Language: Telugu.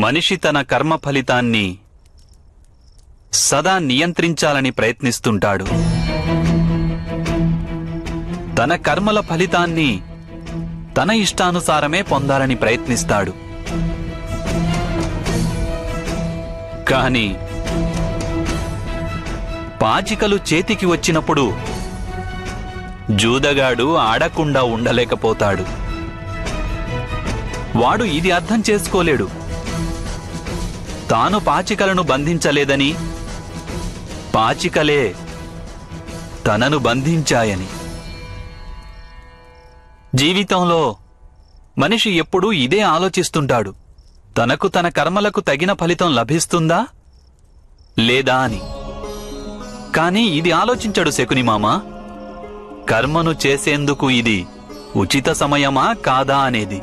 మనిషి తన కర్మ ఫలితాన్ని సదా నియంత్రించాలని ప్రయత్నిస్తుంటాడు. తన కర్మల ఫలితాన్ని తన ఇష్టానుసారమే పొందాలని ప్రయత్నిస్తాడు. కాని పాచికలు చేతికి వచ్చినప్పుడు జూదగాడు ఆడకుండా ఉండలేకపోతాడు. వాడు ఇది అర్థం చేసుకోలేడు. తాను పాచికలను బంధించలేదని, పాచికలే తనను బంధించాయని. జీవితంలో మనిషి ఎప్పుడూ ఇదే ఆలోచిస్తుంటాడు. తనకు తన కర్మలకు తగిన ఫలితం లభిస్తుందా లేదా అని. కాని ఇది ఆలోచించడు శకునిమామ. కర్మను చేసేందుకు ఇది ఉచిత సమయమా కాదా అనేది.